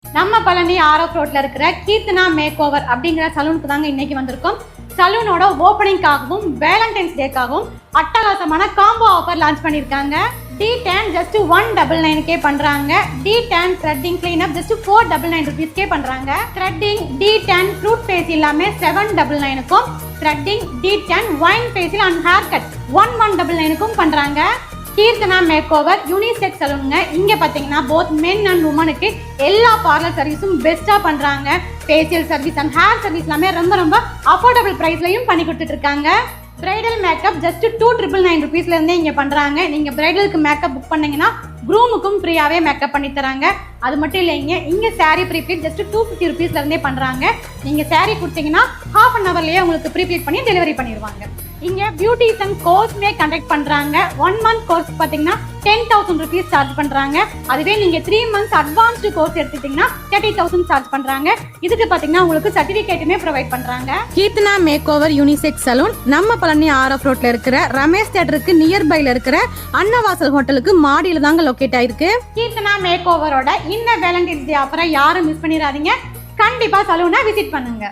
நம்ம பழனி ஆர்எஃப் ரோட்ல இருக்கிற கீர்த்தனா மேக் ஓவர் அப்படிங்கிற சலூனுக்கு தாங்க இன்னைக்கு வந்திருக்கோம். சலூனோட ஓப்பனிங்காகவும் வேலண்டைன்ஸ் டேக்காகவும் அட்டகாசமான காம்போ ஆஃபர் லான்ச் பண்ணியிருக்காங்க. D10 just 199 பண்றாங்க. D10 threading cleanup just 499 rupees பண்றாங்க. threading D10 fruit facial எல்லாமே 799 க்கும், threading D10 wine facial and haircut 1199 பண்றாங்க. கீர்த்தனா மேக் ஓவர் யூனிசெக்ஸ் சலூனுங்க. இங்க பாத்தீங்கன்னா போத் மென் அண்ட் உமனுக்கு எல்லா பார்லர் சர்வீஸும் பெஸ்டா பண்றாங்க. Facial service and hair service எல்லாமே ரொம்ப அஃபோர்டபுள் பிரைஸ்லயும் பண்ணி கொடுத்துட்டு இருக்காங்க. பிரைடல் மேக்கப் ஜஸ்ட் 299 rupeesல இருந்தே இங்க பண்றாங்க. நீங்க பிரைடலுக்கு மேக்கப் புக் பண்ணீங்கன்னா க்ரூமுக்கும் ஃப்ரீயாவே மேக்கப் பண்ணி தராங்க. அது மட்டும் இல்லைங்க, இங்க சாரி ப்ரீப்ளீட் ஜஸ்ட் 250 rupeesல இருந்தே பண்றாங்க. நீங்க சாரி கொடுத்தீங்கன்னா half an hourலயே உங்களுக்கு ப்ரீப்ளீட் பண்ணி டெலிவரி பண்ணிடுவாங்க. இங்க பியூட்டிஷியன் கோர்ஸ்மே கண்டக்ட் பண்றாங்க. 1 month கோர்ஸ் பாத்தீங்கன்னா 10,000 rupees சார்ஜ் பண்றாங்க. அதுவே நீங்க 3 months அட்வான்ஸ்டு கோர்ஸ் எடுத்துட்டீங்கன்னா 30,000 சார்ஜ் பண்றாங்க. இதுக்கு பாத்தீங்கன்னா உங்களுக்கு சர்டிபிகேட்டுமே ப்ரொவைட் பண்றாங்க. Keerthana make over unisex salon நம்ம பழனி ஆர்எஃப் ரோட்ல இருக்கிற ரமேஷ் தியேட்டருக்கு நியர்பைல இருக்கிற அன்னவாசல் ஹோட்டலுக்கு மாடியில தாங்க லொகேட் ஆயிருக்கு. கீர்த்தனா மேக் ஓவரோட இந்த வேலண்டைன்ஸ் டே ஆஃபரை யாரும் மிஸ் பண்ணிடாதீங்க. கண்டிப்பா சலூனை விசிட் பண்ணுங்க.